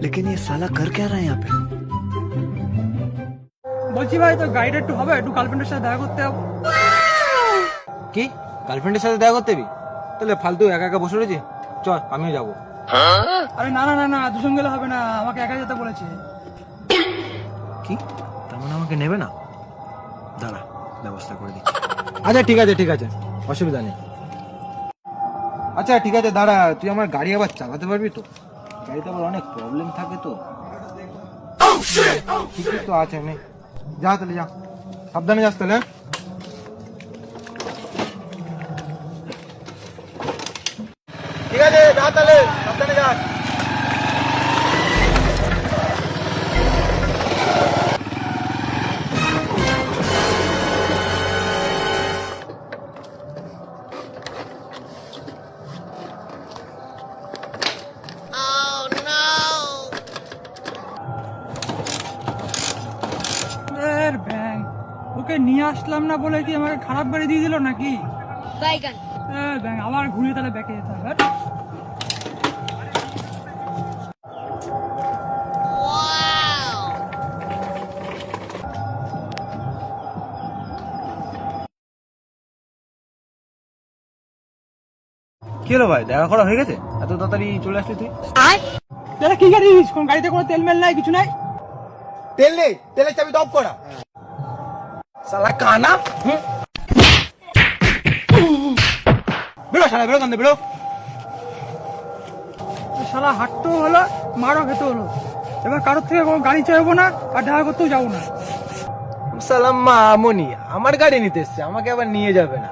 लेकिन ये साला कर क्या रहा है यहाँ पे? বলছি ভাই তো গাড়িটা একটু হবে, একটু গার্লফ্রেন্ডের সাথে দেখা করতে যাবো। কি গার্লফ্রেন্ডের সাথে দেখা করতে যাবি? তাহলে ফালতু একা একা বসে রয়েছে, চল আমিও যাবো। আরে না না না না, দুজন গেলে হবে না, আমাকে একা যেতে বলেছে। কি? তার মানে আমাকে নেবে না? দাঁড়া, ব্যবস্থা করে দিচ্ছি। আচ্ছা ঠিক আছে, অসুবিধা নেই। আচ্ছা ঠিক আছে দাঁড়া, তুই আমার গাড়ি আবার চালাতে পারবি তো? গাড়িতে আবার অনেক প্রবলেম থাকে তো। ঠিকই তো আছে, নে যা তাহলে, যা সাবধানে যাস তাহলে। ঠিক আছে যা তাহলে, সাবধানে যাস। এর ব্যাং, ওকে নিয়ে আসলাম না বলে কি আমাকে খারাপ গাড়ি দিয়ে দিল নাকি? বাইগান ব্যাং, আবার ঘুরে তাহলে ব্যাকে যেতে হবে। কি হলো ভাই, দেখা করা হয়ে গেছে? এত তাড়াতাড়ি চলে আসলি তুই? দাদা কি গাড়ি দিস? কোন গাড়িতে কোনো তেল মেল নাই, কিছু নাই। তেল নেই, তেলের চাবি অফ করা। শালা কানা, বেরো শালা, বেরো কান্দে, বেরো। শালা হাঁটতেও হলো, মারও খেতে হলো। এবার কারোর থেকে কোনো গাড়ি চাইবো না, আর দেখা করতেও যাবো না। সালাম মামনি, আমার গাড়ি নিতে এসছে, আমাকে আবার নিয়ে যাবে না।